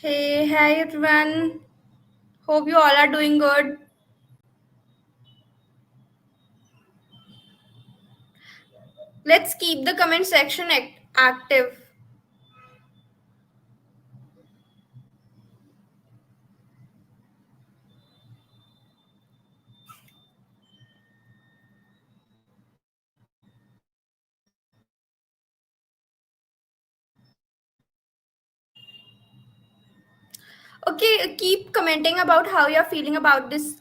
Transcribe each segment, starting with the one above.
Hey, hi everyone. Hope you all are doing good. Let's keep the comment section active. Okay, keep commenting about how you're feeling about this.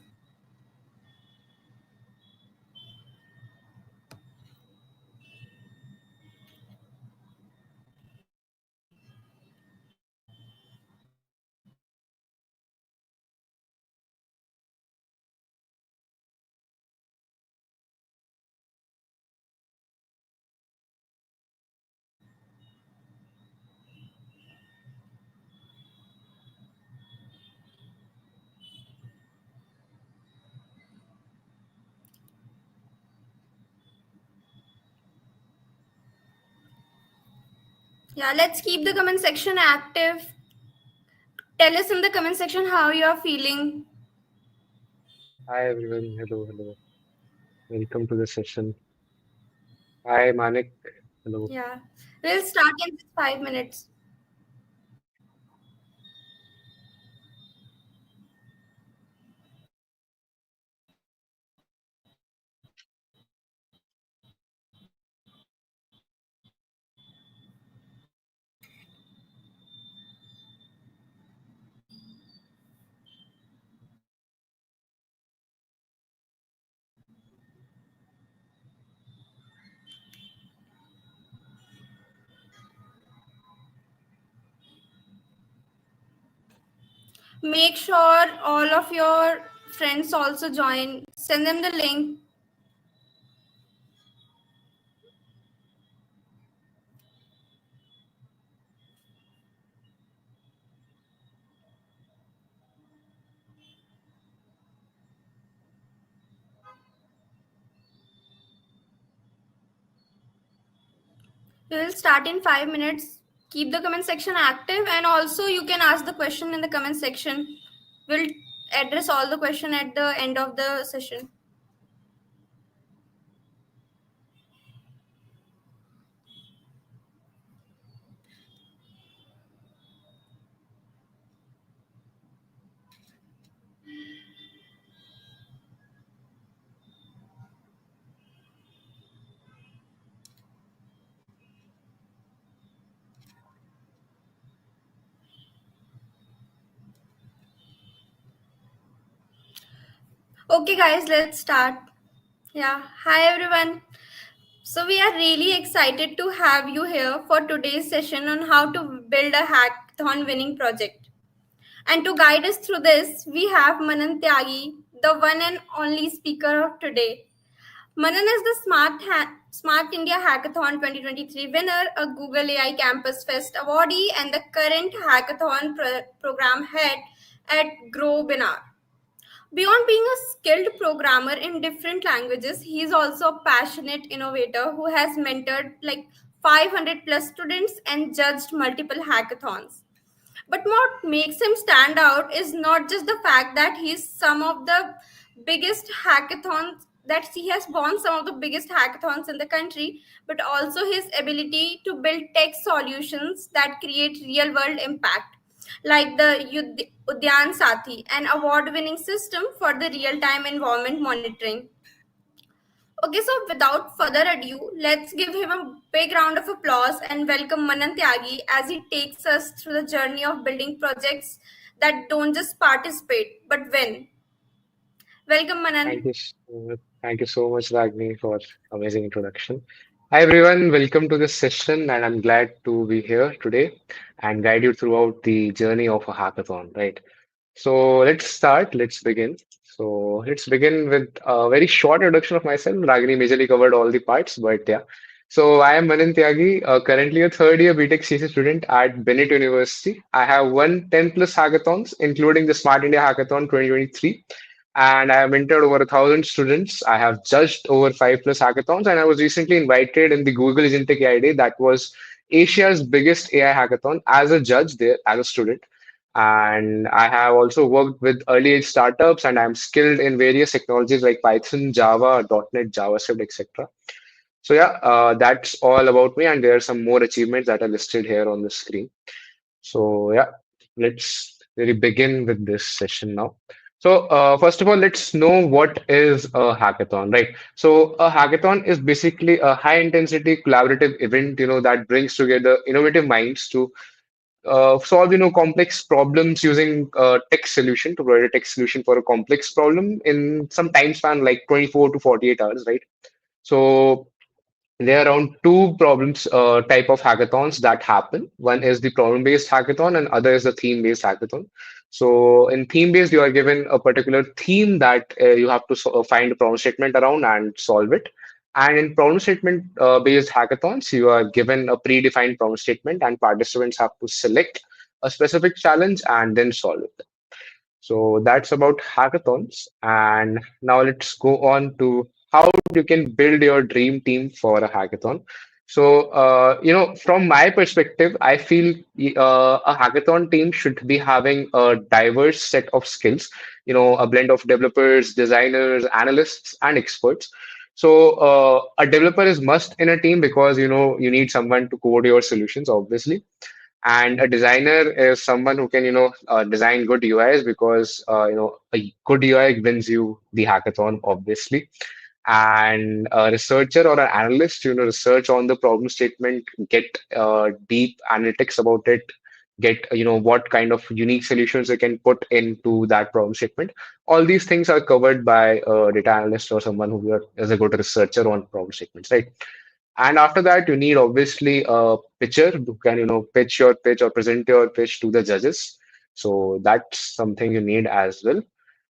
Yeah, let's keep the comment section active. Tell us in the comment section how you're feeling. Hi everyone, hello. Welcome to the session. Hi Manik, hello. Yeah, we'll start in just 5 minutes. Make sure all of your friends also join. Send them the link. We will start in 5 minutes. Keep the comment section active, and also you can ask the question in the comment section. We'll address all the question at the end of the session. Okay, guys, let's start. Yeah, hi everyone. So, we are really excited to have you here for today's session on how to build a hackathon winning project. And to guide us through this, we have Mannan Tyagi, the one and only speaker of today. Mannan is the Smart India Hackathon 2023 winner, a Google AI Campus Fest awardee, and the current hackathon program head at Grow Binar. Beyond being a skilled programmer in different languages, he is also a passionate innovator who has mentored like 500 plus students and judged multiple hackathons. But what makes him stand out is not just the fact that he's some of the biggest hackathons, that he has won some of the biggest hackathons in the country, but also his ability to build tech solutions that create real world impact, like the Udyan Sathi, an award winning system for the real time environment monitoring. Okay, so without further ado, let's give him a big round of applause and welcome Mannan Tyagi as he takes us through the journey of building projects that don't just participate but win. Welcome, Thank Manan. you thank you so much, Ragni, for amazing introduction. Hi everyone, welcome to this session, and I'm glad to be here today and guide you throughout the journey of a hackathon, right? So let's start, let's begin. So let's begin with a very short introduction of myself. Ragini majorly covered all the parts, but yeah. So I am Mannan Tyagi, currently a third year BTech CSE student at Bennett University. I have won 10 plus hackathons, including the Smart India Hackathon 2023. And I have mentored over 1,000 students. I have judged over 5 plus hackathons, and I was recently invited in the Google Agentic AI Day that was Asia's biggest AI hackathon as a judge there, as a student. And I have also worked with early age startups, and I'm skilled in various technologies like Python, Java, .NET, JavaScript, etc. So yeah, that's all about me, and there are some more achievements that are listed here on the screen. So yeah, let's really begin with this session now. So first of all, let's know what is a hackathon, right? So a hackathon is basically a high intensity collaborative event, that brings together innovative minds to solve, complex problems using tech solution to provide a tech solution for a complex problem in some time span like 24 to 48 hours, right? So there are around two problems type of hackathons that happen. One is the problem-based hackathon, and other is the theme-based hackathon. So in theme-based, you are given a particular theme that you have to find a problem statement around and solve it. And in problem statement based hackathons, you are given a predefined problem statement, and participants have to select a specific challenge and then solve it. So that's about hackathons. And now let's go on to how you can build your dream team for a hackathon. So, from my perspective, I feel a hackathon team should be having a diverse set of skills, a blend of developers, designers, analysts, and experts. So, a developer is must in a team because, you need someone to code your solutions, obviously. And a designer is someone who can, design good UIs because, a good UI wins you the hackathon, obviously. And a researcher or an analyst, research on the problem statement, get deep analytics about it, get, what kind of unique solutions they can put into that problem statement. All these things are covered by a data analyst or someone is a good researcher on problem statements, right? And after that, you need obviously a pitcher who can, pitch your pitch or present your pitch to the judges. So that's something you need as well.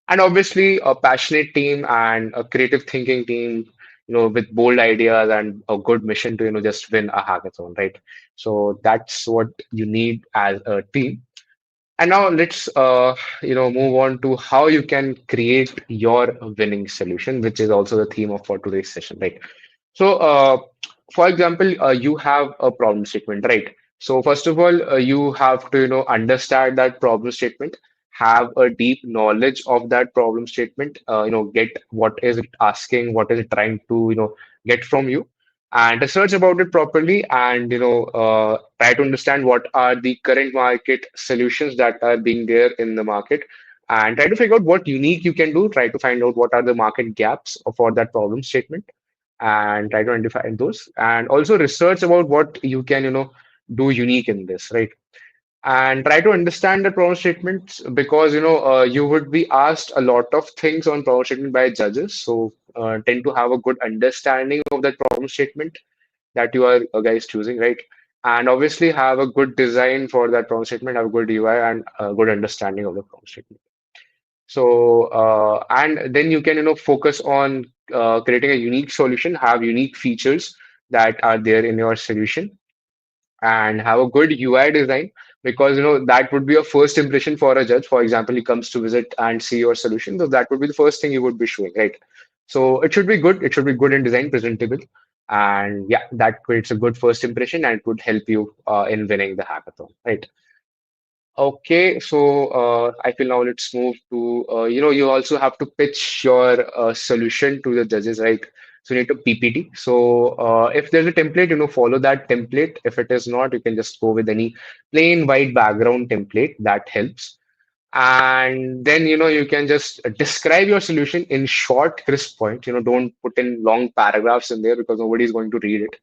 And obviously a passionate team and a creative thinking team, with bold ideas and a good mission to, just win a hackathon, right? So that's what you need as a team. And now let's move on to how you can create your winning solution, which is also the theme of for today's session, right? So, for example, you have a problem statement, right? So, first of all, you have to, understand that problem statement, have a deep knowledge of that problem statement, get what is it asking, what is it trying to, get from you, and research about it properly, and, try to understand what are the current market solutions that are being there in the market, and try to figure out what unique you can do, try to find out what are the market gaps for that problem statement and try to identify those and also research about what you can do unique in this, right? And try to understand the problem statements because you would be asked a lot of things on problem statement by judges, so tend to have a good understanding of that problem statement that you are guys choosing, right? And obviously have a good design for that problem statement, have a good UI and a good understanding of the problem statement. So, and then you can, focus on creating a unique solution, have unique features that are there in your solution, and have a good UI design because, that would be a first impression for a judge. For example, he comes to visit and see your solution, so that would be the first thing you would be showing, right? So it should be good. It should be good in design, presentable, and yeah, that creates a good first impression and it would help you in winning the hackathon, right? Okay, so I feel now let's move to you also have to pitch your solution to the judges, right? So you need a PPT. So if there's a template, follow that template. If it is not, you can just go with any plain white background template that helps. And then you can just describe your solution in short, crisp points. Don't put in long paragraphs in there because nobody's going to read it,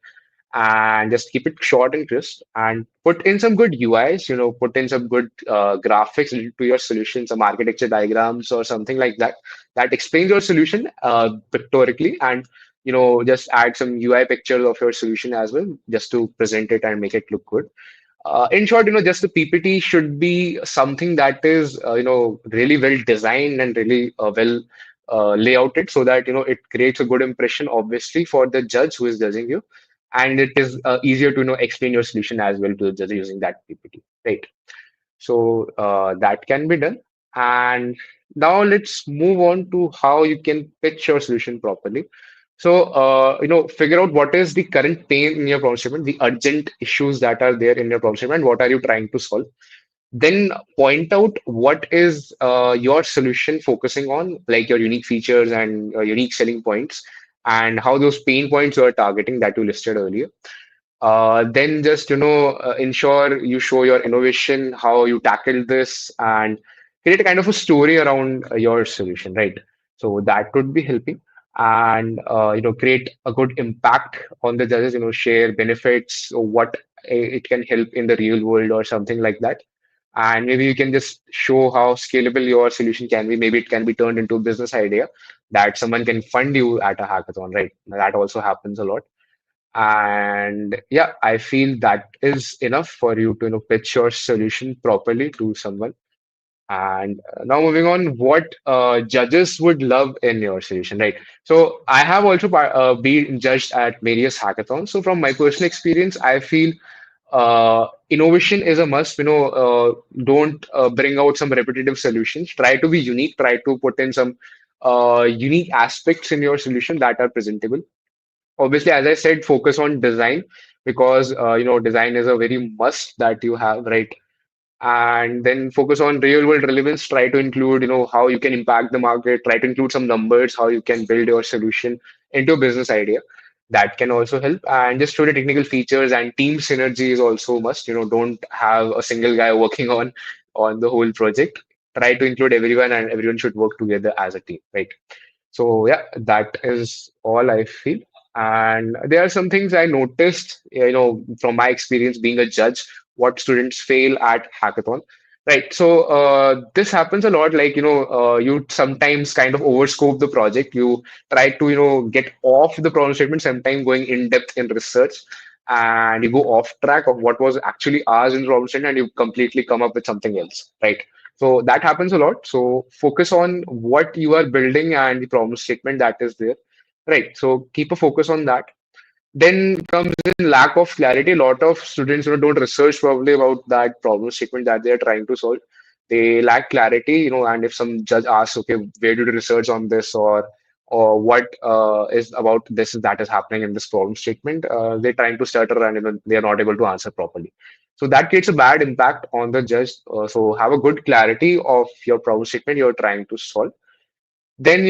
and just keep it short and crisp and put in some good UIs, put in some good graphics related to your solution, some architecture diagrams or something like that that explains your solution pictorially, and just add some UI pictures of your solution as well just to present it and make it look good. In short, just the PPT should be something that is, really well designed and really well layouted so that, it creates a good impression, obviously, for the judge who is judging you. And it is easier to, explain your solution as well to the judge using that PPT, right? So that can be done. And now let's move on to how you can pitch your solution properly. So, figure out what is the current pain in your problem statement, the urgent issues that are there in your problem statement, what are you trying to solve? Then point out what is your solution focusing on, like your unique features and unique selling points, and how those pain points you are targeting that you listed earlier. Then just ensure you show your innovation, how you tackled this, and create a kind of a story around your solution, right? So that could be helping, and create a good impact on the judges. Share benefits or what it can help in the real world or something like that. And maybe you can just show how scalable your solution can be. Maybe it can be turned into a business idea that someone can fund you at a hackathon, right? That also happens a lot. And yeah, I feel that is enough for you to pitch your solution properly to someone. And now moving on, what judges would love in your solution, right? So I have also been judged at various hackathons. So from my personal experience, I feel innovation is a must. Don't bring out some repetitive solutions. Try to be unique. Try to put in some unique aspects in your solution that are presentable. Obviously, as I said, focus on design because design is a very must that you have, right? And then focus on real world relevance. Try to include how you can impact the market. Try to include some numbers, how you can build your solution into a business idea. That can also help. And just show the technical features, and team synergy is also must. Don't have a single guy working on the whole project. Try to include everyone, and everyone should work together as a team, right? So yeah, that is all I feel. And there are some things I noticed, from my experience being a judge, what students fail at hackathon. Right. So this happens a lot. Like, you sometimes kind of overscope the project. You try to, get off the problem statement, sometimes going in depth in research, and you go off track of what was actually asked in the problem statement, and you completely come up with something else. Right. So that happens a lot. So focus on what you are building and the problem statement that is there. Right. So keep a focus on that. Then comes in lack of clarity. A lot of students don't research probably about that problem statement that they are trying to solve. They lack clarity, and if some judge asks, okay, where did you research on this, or what is about this that is happening in this problem statement, they're trying to stutter, and they are not able to answer properly. So that creates a bad impact on the judge. So have a good clarity of your problem statement you're trying to solve. Then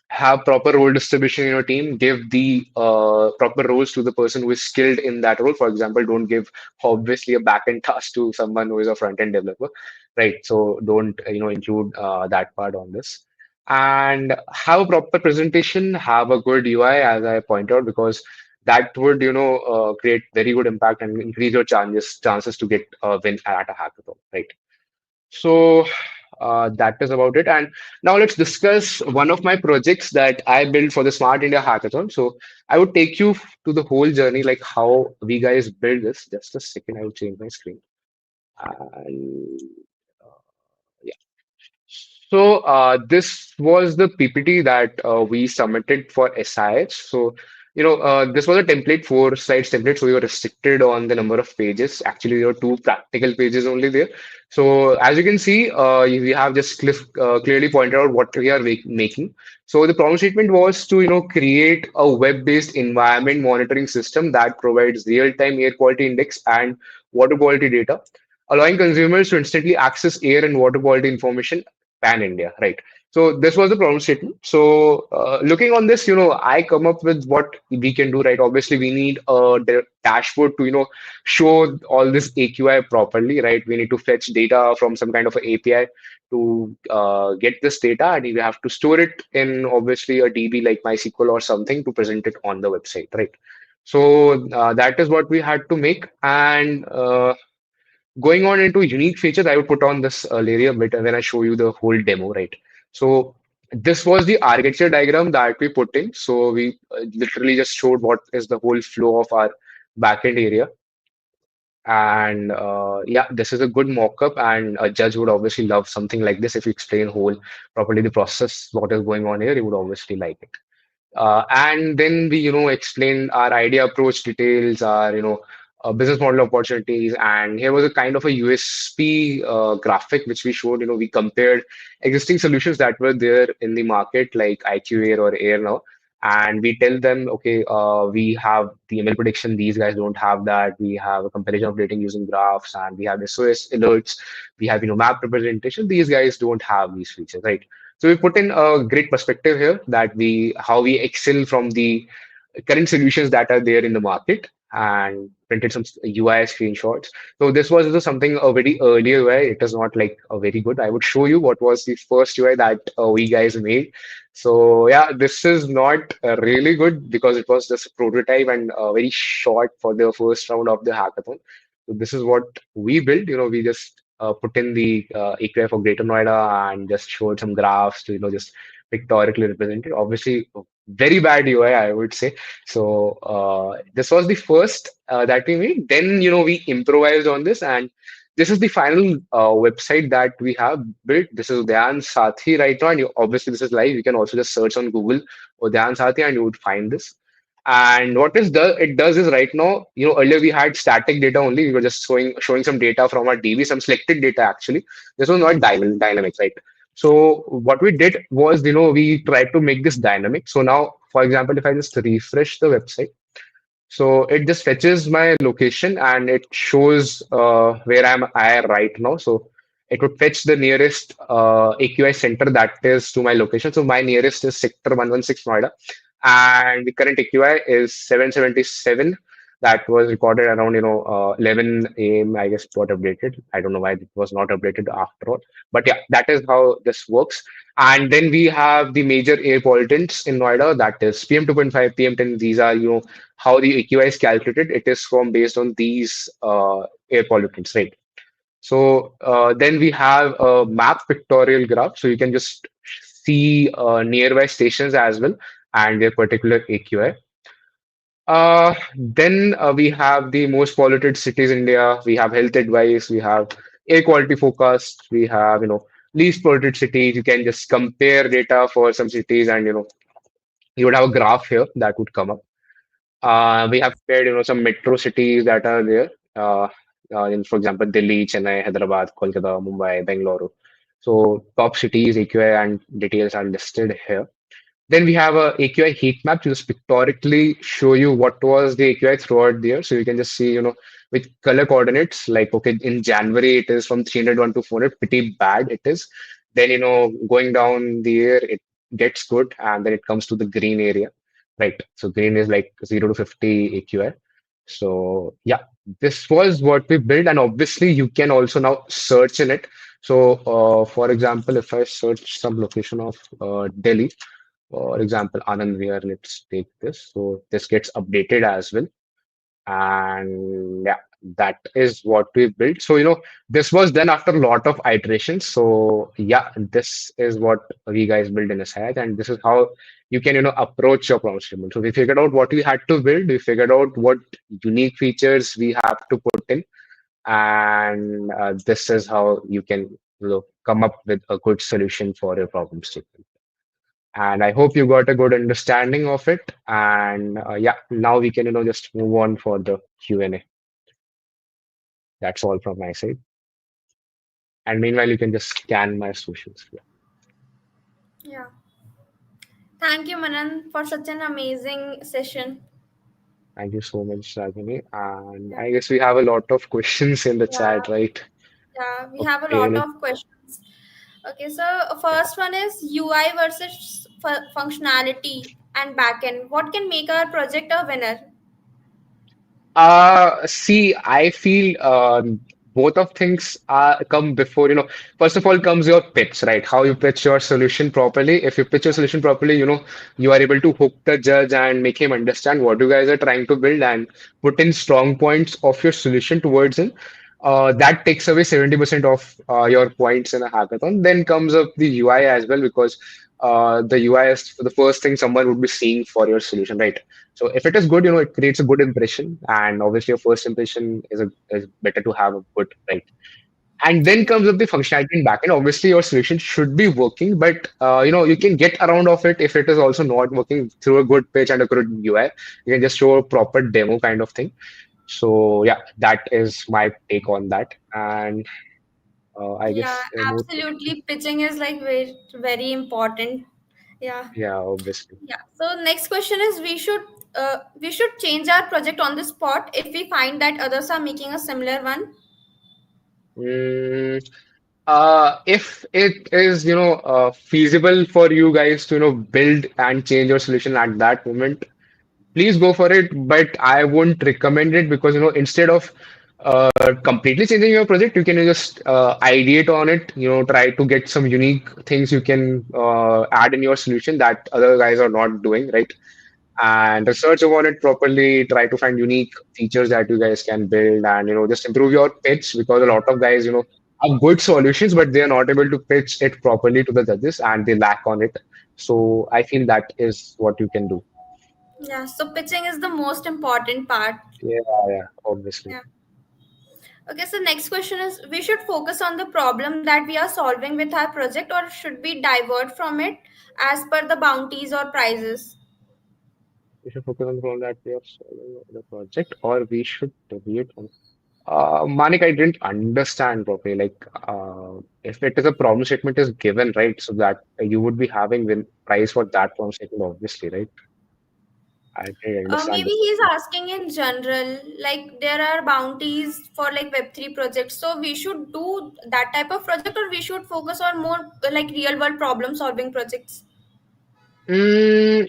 have proper role distribution in your team. Give the proper roles to the person who is skilled in that role. For example, don't give obviously a back-end task to someone who is a front-end developer, right? So don't include that part on this. And have a proper presentation. Have a good UI, as I point out, because that would create very good impact and increase your chances to get a win at a hackathon, right? So that is about it. And now let's discuss one of my projects that I built for the Smart India Hackathon. So I would take you to the whole journey, like how we guys build this. Just a second, I will change my screen. And yeah. So this was the PPT that we submitted for SIH. So this was a template, 4 slides template. So we were restricted on the number of pages. Actually, there were 2 practical pages only there. So as you can see, we have just clearly pointed out what we are making. So the problem statement was to create a web-based environment monitoring system that provides real-time air quality index and water quality data, allowing consumers to instantly access air and water quality information pan India, right? So this was the problem statement. So looking on this, I come up with what we can do, right? Obviously, we need a dashboard to, show all this AQI properly, right? We need to fetch data from some kind of a API to get this data, and we have to store it in obviously a DB like MySQL or something to present it on the website, right? So that is what we had to make. And going on into unique features, I would put on this layer bit and then I show you the whole demo, right? So this was the architecture diagram that we put in. So we literally just showed what is the whole flow of our backend area. And yeah, this is a good mock-up, and a judge would obviously love something like this. If you explain whole properly the process, what is going on here, he would obviously like it. And then we, explain our idea approach details, our, business model opportunities. And here was a kind of a USP graphic which we showed. We compared existing solutions that were there in the market, like IQ Air or Air now, and we tell them, okay, we have the ML prediction, these guys don't have that. We have a comparison of rating using graphs, and we have SOS alerts. We have, map representation. These guys don't have these features, right? So we put in a great perspective here that how we excel from the current solutions that are there in the market, and printed some UI screenshots. So this was also something a very early UI. It is not like a very good. I would show you what was the first UI that we guys made. So yeah, this is not really good because it was just a prototype and very short for the first round of the hackathon. So this is what we built. We just put in the API for Greater Noida and just showed some graphs to just pictorially represent it. Obviously, very bad UI, I would say. So this was the first that we made. Then we improvised on this, and this is the final website that we have built. This is Udyan Sathi right now, and obviously this is live. You can also just search on Google Udyan Sathi, and you would find this. And what it does is right now, earlier we had static data only. We were just showing some data from our DB, some selected data actually. This was not dynamic, right? So what we did was, we tried to make this dynamic. So now, for example, if I just refresh the website, so it just fetches my location and it shows where I right now. So it would fetch the nearest AQI center that is to my location. So my nearest is Sector 116 Noida, and the current AQI is 777. That was recorded around 11 a.m. I guess it got updated. I don't know why it was not updated after all, but yeah, that is how this works. And then we have the major air pollutants in Noida. That is PM2.5, PM10. These are how the AQI is calculated. It is from based on these air pollutants, right? So then we have a map pictorial graph, so you can just see nearby stations as well and their particular AQI. Then we have the most polluted cities in India. We have health advice. We have air quality forecast. We have least polluted cities. You can just compare data for some cities, and you would have a graph here that would come up. We have paired, some metro cities that are there. For example, Delhi, Chennai, Hyderabad, Kolkata, Mumbai, Bangalore. So top cities, AQI, and details are listed here. Then we have a AQI heat map to just pictorically show you what was the AQI throughout the year. So you can just see, with color coordinates, like, okay, in January, it is from 301 to 400, pretty bad it is. Then, going down the year, it gets good. And then it comes to the green area, right? So green is like 0 to 50 AQI. So yeah, this was what we built. And obviously, you can also now search in it. So, for example, if I search some location of Delhi, for example, Anand here, let's take this. So this gets updated as well. And yeah, that is what we built. So, this was done after a lot of iterations. So yeah, this is what we guys built in a site, and this is how you can, approach your problem statement. So we figured out what we had to build. We figured out what unique features we have to put in, and this is how you can, come up with a good solution for your problem statement. And I hope you got a good understanding of it. And yeah, now we can, just move on for the Q&A. That's all from my side. And meanwhile, you can just scan my socials. Yeah. Yeah. Thank you, Manan, for such an amazing session. Thank you so much, Ragini. And Yeah. I guess we have a lot of questions in the chat, Yeah. right? Yeah. We have a Okay. lot of questions. Okay. So, Yeah. first one is UI versus functionality and backend. What can make our project a winner? See, I feel both of things come before, first of all comes your pitch, right? How you pitch your solution properly. If you pitch your solution properly, you are able to hook the judge and make him understand what you guys are trying to build and put in strong points of your solution towards him. That takes away 70% of your points in a hackathon. Then comes up the UI as well, because the UI is the first thing someone would be seeing for your solution, right? So if it is good, it creates a good impression, and obviously your first impression is better to have a good, right? And then comes up the functionality in backend. Obviously, your solution should be working, but you can get around of it if it is also not working through a good pitch and a good UI. You can just show a proper demo kind of thing. So yeah, that is my take on that. And I Yeah, guess more questions. absolutely. Pitching is like very, very important Yeah. Yeah, obviously. Yeah. So next question is we should change our project on the spot if we find that others are making a similar one. Mm, if it is, feasible for you guys to, build and change your solution at that moment, please go for it. But I wouldn't recommend it because, instead of completely changing your project, you can just ideate on it, try to get some unique things you can add in your solution that other guys are not doing, right? And research upon it properly, try to find unique features that you guys can build and, just improve your pitch because a lot of guys, have good solutions, but they are not able to pitch it properly to the judges and they lack on it. So I feel that is what you can do. Yeah. So pitching is the most important part. Yeah, yeah, obviously. Yeah. Okay, so next question is we should focus on the problem that we are solving with our project or should we divert from it as per the bounties or prizes? We should focus on the problem that we are solving the project, or we should deviate from. Manik, I didn't understand properly. Like, if it is a problem statement is given, right? So that you would be having the price for that problem statement, obviously, right? I didn't understand Maybe the he's question. asking in general, like there are bounties for like Web3 projects. So we should do that type of project or we should focus on more like real world problem solving projects. See,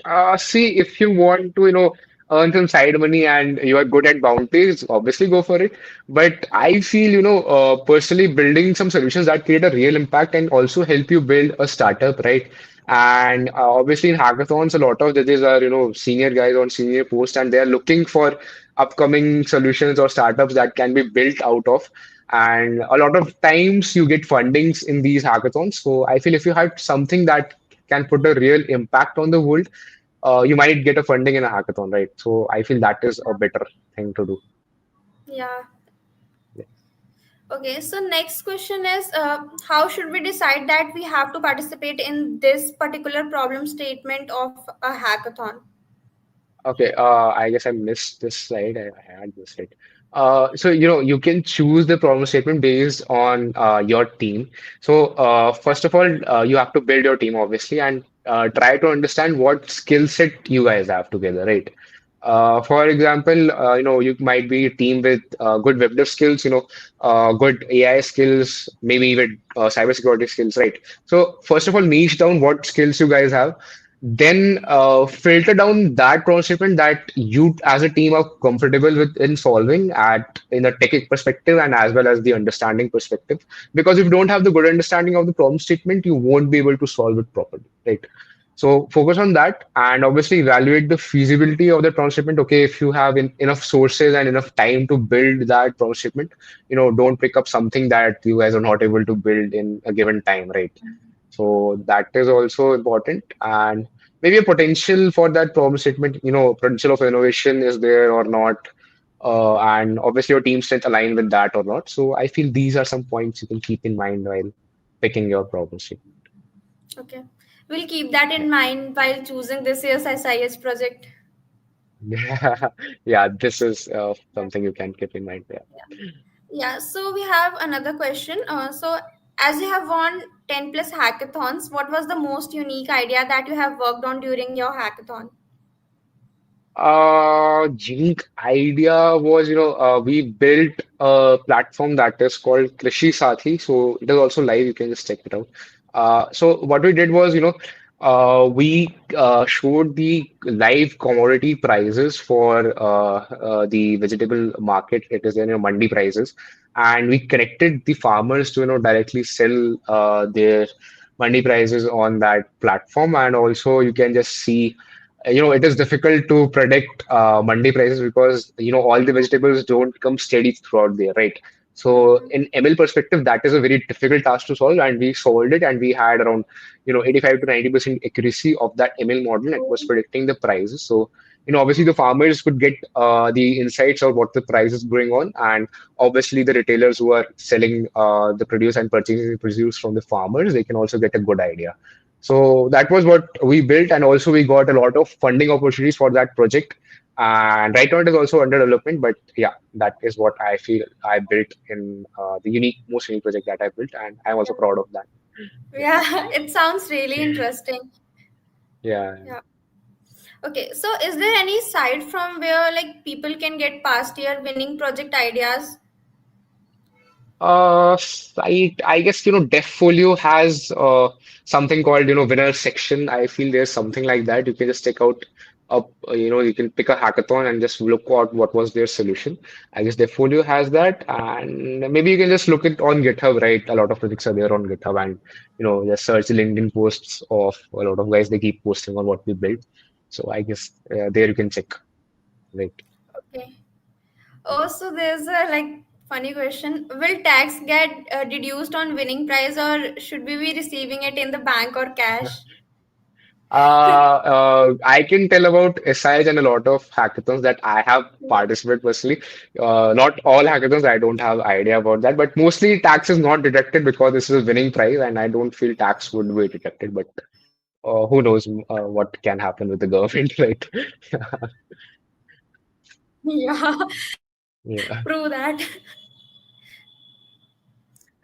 if you want to, earn some side money and you are good at bounties, obviously go for it. But Yeah. I feel, personally building some solutions that create a real impact and also help you build a startup, right? And obviously in hackathons, a lot of judges are, senior guys on senior posts and they're looking for upcoming solutions or startups that can be built out of. And a lot of times you get fundings in these hackathons. So I feel if you have something that can put a real impact on the world, you might get a funding in a hackathon, right? So I feel that is a better thing to do. Yeah. Yeah. Okay, so next question is how should we decide that we have to participate in this particular problem statement of a hackathon? Okay, I guess I missed this slide. I had this right. So you can choose the problem statement based on your team. So first of all, you have to build your team obviously, and try to understand what skill set you guys have together, right? For example, you might be a team with good web dev skills, good AI skills, maybe even cybersecurity skills, right? So first of all, niche down what skills you guys have, then filter down that problem statement that you as a team are comfortable with in solving at in a tech perspective and as well as the understanding perspective. Because if you don't have the good understanding of the problem statement, you won't be able to solve it properly, right? So focus on that and obviously evaluate the feasibility of the problem statement. Okay, if you have enough sources and enough time to build that problem statement, don't pick up something that you guys are not able to build in a given time, right? So that is also important. And maybe a potential for that problem statement, potential of innovation is there or not. And obviously your team strength align with that or not. So I feel these are some points you can keep in mind while picking your problem statement. Okay, we'll keep that Yeah. in mind while choosing this year's SIS project. Yeah, yeah, this is something you can keep in mind there. Yeah, so we have another question. So, as you have won 10 plus hackathons, what was the most unique idea that you have worked on during your hackathon? Unique idea was, we built a platform that is called Krishi Sathi. So it is also live. You can just check it out. So what we did was, we showed the live commodity prices for the vegetable market. It is, mandi prices, and we connected the farmers to, directly sell their mandi prices on that platform. And also, you can just see it is difficult to predict mandi prices because all the vegetables don't come steady throughout there, right? So Mhm. in ML perspective, that is a very difficult task to solve, and we solved it, and we had around 85 to 90% accuracy of that ML model that was predicting the prices. So obviously the farmers could get the insights of what the price is going on, and obviously the retailers who are selling the produce and purchasing the produce from the farmers, they can also get a good idea. So that was what we built, and also we got a lot of funding opportunities for that project. And right now it is also under development, but yeah, that is what I feel I built in the most unique project that I built, and I'm also proud of that. Yeah. Yeah, it sounds really interesting. Yeah. Yeah. Okay, so is there any site from where like people can get past year winning project ideas? Site, I guess, Deffolio has something called, winner section. I feel there's something like that. You can just check out up, you can pick a hackathon and just look at what was their solution. I guess Deffolio has that, and maybe you can just look it on GitHub, right? A lot of projects are there on GitHub, and just search the LinkedIn posts of a lot of guys. They keep posting on what we built. So I guess there you can check, right? Okay. Oh, so there's a like funny question. Will tax get deduced on winning prize or should we be receiving it in the bank or cash? I can tell about SIs and a lot of hackathons that I have participated personally. Not all hackathons, I don't have idea about that, but mostly tax is not deducted because this is a winning prize, and I don't feel tax would be deducted. But who knows what can happen with the government, right? Yeah, Yeah. prove that.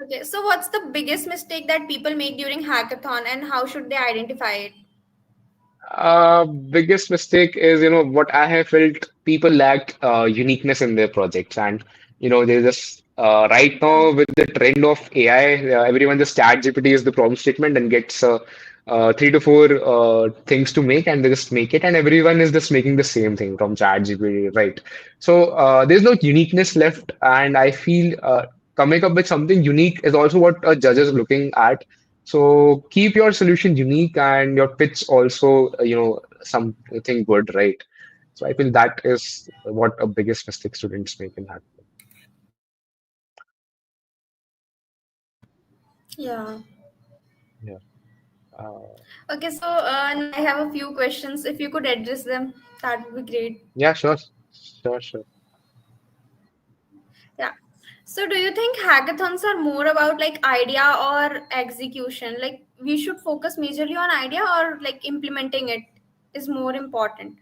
Okay, so what's the biggest mistake that people make during hackathon and how should they identify it? Biggest mistake is, what I have felt people lack uniqueness in their projects. And, there's this right Yeah, now with the trend of AI, everyone just chat GPT is the problem statement and gets three to four things to make and they just make it. And everyone is just making the same thing from chat GPT, right? So there's no uniqueness left. And I feel coming up with something unique is also what a judge is looking at. So keep your solution unique and your pitch also, something good, right? So I feel that is what a biggest mistake students make in that. yeah. Yeah. Uh, Okay, so now I have a few questions. If you could address them, that would be great. yeah, sure, sure, sure. Yeah. So do you think hackathons are more about like idea or execution? Like we should focus majorly on idea or like implementing it is more important?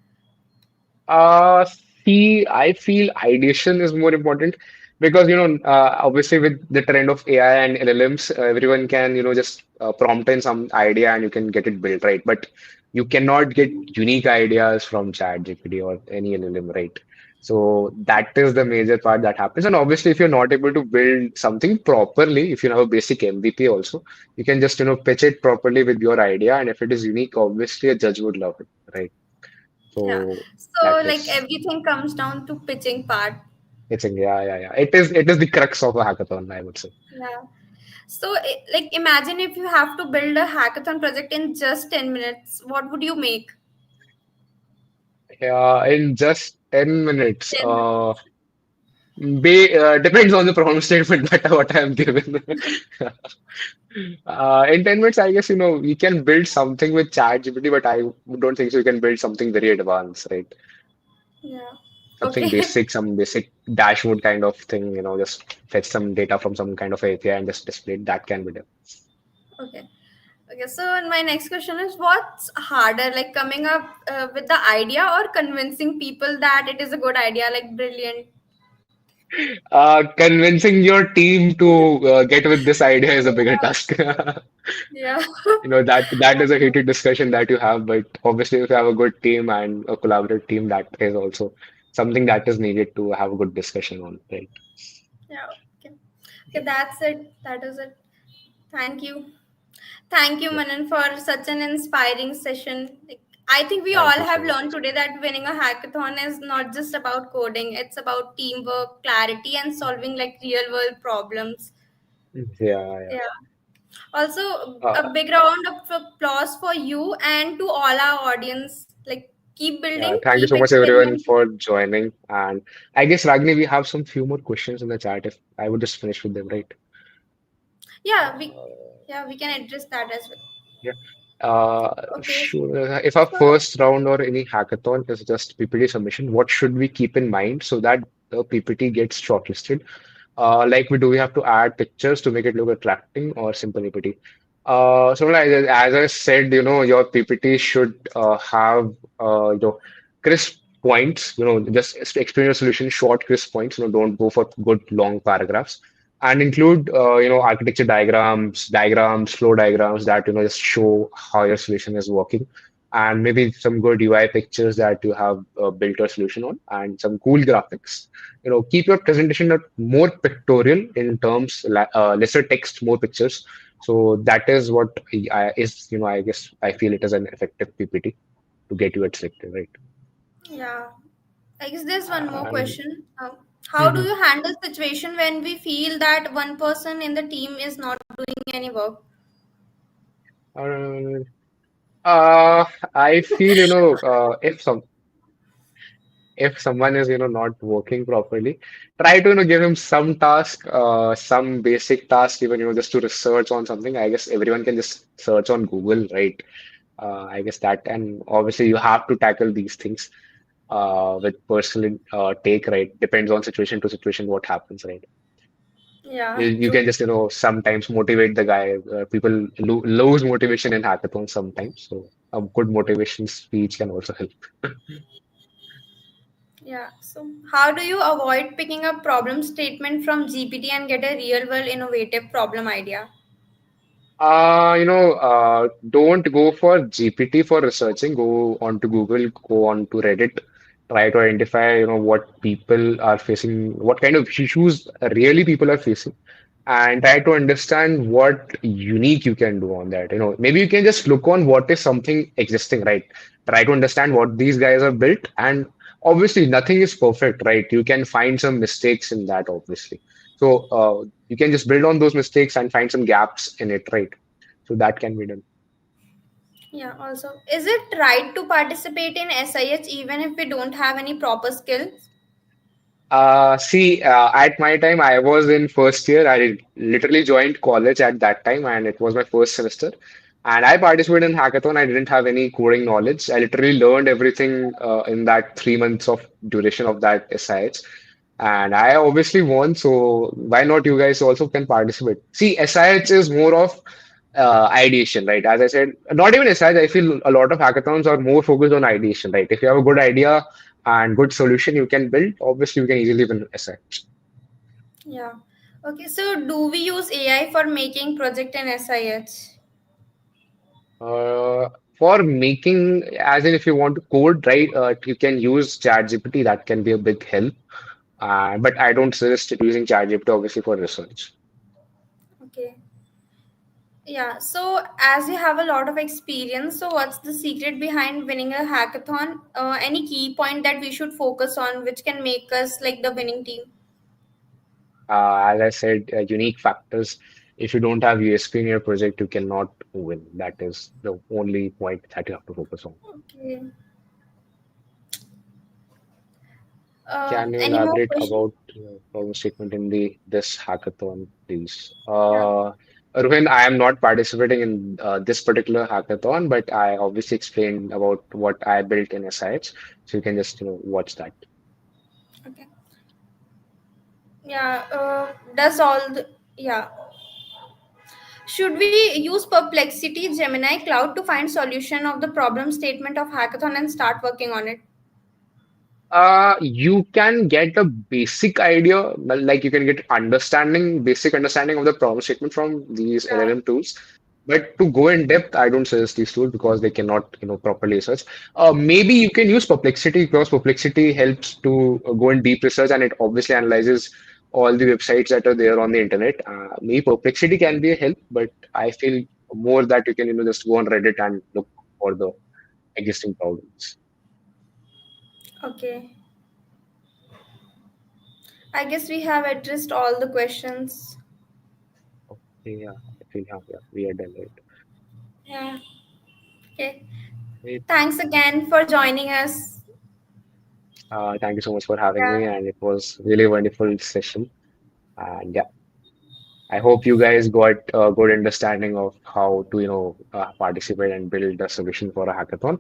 Uh, See, I feel ideation is more important because, obviously with the trend of AI and LLMs, everyone can, just prompt in some idea and you can get it built, right? But you cannot get unique ideas from ChatGPT or any LLM, right? So that is the major part that happens. And obviously, if you're not able to build something properly, if you have a basic MVP also, you can just, pitch it properly with your idea. And if it is unique, obviously a judge would love it, right? Yeah. So that So like is everything comes down to pitching part. yeah, yeah, yeah. It is the crux of a hackathon, I would say. Yeah. So like imagine if you have to build a hackathon project in just 10 minutes, what would you make? Yeah, in just 10 minutes. 10 minutes. Depends on the problem statement that what I am given. In 10 minutes, I guess, we can build something with ChatGPT, but I don't think so we can build something very advanced, right? Yeah. Something Okay. basic, some basic dashboard kind of thing, just fetch some data from some kind of API and just display it. That can be done. Okay. Okay. So and my next question is what's harder, like coming up with the idea or convincing people that it is a good idea, like brilliant? Convincing your team to get with this idea is a bigger task. Yeah. That is a heated discussion that you have, but obviously if you have a good team and a collaborative team, that is also something that is needed to have a good discussion on, right? Yeah. Okay. Okay. That's it. That is it. Thank you. Thank you, Yeah. Manan, for such an inspiring session. Like, I think we all Thank you have so learned much. today that winning a hackathon is not just about coding, it's about teamwork, clarity, and solving like real world problems. Yeah, yeah. Yeah. Also, a Uh, big round of applause for you and to all our audience. Like, keep yeah, building, thank you keep so much everyone experimenting. for joining. And I guess Ragni, we have some few more questions in the chat if I would just finish with them, right? Yeah, Uh, we can address that as well. Yeah. Okay. Sure. If our So first round or any hackathon is just PPT submission, what should we keep in mind so that the PPT gets shortlisted? Like we have to add pictures to make it look attracting or simple PPT? So like, as I said, your PPT should have crisp points, just explain your solution, short, crisp points, don't go for good long paragraphs and include architecture diagrams, flow diagrams that just show how your solution is working. and maybe some good UI pictures that you have built a solution on, and some cool graphics. Keep your presentation more pictorial in terms, lesser text, more pictures. So that is what I guess I feel it is an effective PPT to get you selected, right? Yeah. I guess there's one more And question. How do you handle situation when we feel that one person in the team is not doing any work? uh, I feel, if someone is not working properly, try to give him some task, some basic task, even just to research on something. I guess everyone can just search on Google, right? I guess that, and obviously you have to tackle these things with personal take, right? Depends on situation to situation what happens, right? you, Yeah, you can true. just sometimes motivate the guy. People lose motivation in hackathons sometimes, so a good motivation speech can also help. Yeah. So, how do you avoid picking up problem statement from GPT and get a real world innovative problem idea? Don't go for GPT for researching. Go on to Google, go on to Reddit, try to identify, what people are facing, what kind of issues really people are facing, and try to understand what unique you can do on that. Maybe you can just look on what is something existing, right? Try to understand what these guys have built, and obviously nothing is perfect, right? You can find some mistakes in that, obviously. So you can just build on those mistakes and find some gaps in it, right? So that can be done. Yeah, also, is it right to participate in SIH even if we don't have any proper skills? See, at my time, I was in first year. I literally joined college at that time, and it was my first semester. And I participated in hackathon. I didn't have any coding knowledge. I literally learned everything in that 3 months of duration of that SIH. And I obviously won, so why not you guys also can participate? See, SIH is more of ideation, right? As I said, not even SIH, I feel a lot of hackathons are more focused on ideation, right? If you have a good idea and good solution you can build, obviously you can easily win SIH. Yeah. Okay, so do we use AI for making project in SIH? Uh, for making, as in if you want to code, right, you can use ChatGPT. That can be a big help. But I don't suggest using ChatGPT obviously for research. Okay. Yeah, so as you have a lot of experience, so what's the secret behind winning a hackathon? Any key point that we should focus on which can make us like the winning team? As I said, unique factors. If you don't have USP in your project, you cannot win. That is the only point that you have to focus on. Okay. Can you Any more elaborate question? about problem statement in the this hackathon, please? Yeah. Rohin, I am not participating in this particular hackathon, but I obviously explained about what I built in SIH, so you can just watch that. Okay. Yeah. Does all the yeah. Should we use Perplexity, Gemini, Cloud to find solution of the problem statement of hackathon and start working on it? You can get a basic idea, like you can get basic understanding of the problem statement from these Yeah. LLM tools. But to go in depth, I don't suggest these tools because they cannot, properly search. Maybe you can use Perplexity because Perplexity helps to go in deep research and it obviously analyzes all the websites that are there on the internet. Maybe Perplexity can be a help, but I feel more that you can, just go on Reddit and look for the existing problems. Okay. I guess we have addressed all the questions. Yeah, I feel yeah, we are done, right? Yeah. Okay. Great. Thanks again for joining us. Thank you so much for having me, Yeah. and it was really a wonderful session. And yeah, I hope you guys got a good understanding of how to, participate and build a solution for a hackathon.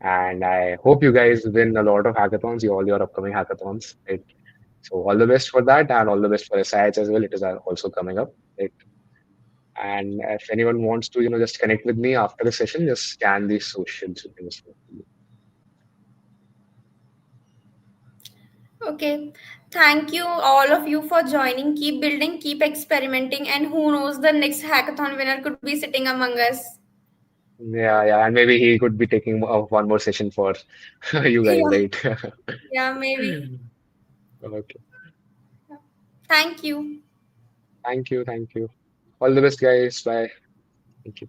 And I hope you guys win a lot of hackathons, all your upcoming hackathons. Right? So all the best for that, and all the best for SIH as well. It is also coming up. Right? And if anyone wants to, just connect with me after the session, just scan these socials. You can just Okay. Thank you, all of you, for joining. Keep building, keep experimenting, and who knows, the next hackathon winner could be sitting among us. Yeah, yeah, and maybe he could be taking one more session for you guys, Yeah, right? yeah, maybe. Okay. Thank you. Thank you. Thank you. All the best, guys. Bye. Thank you.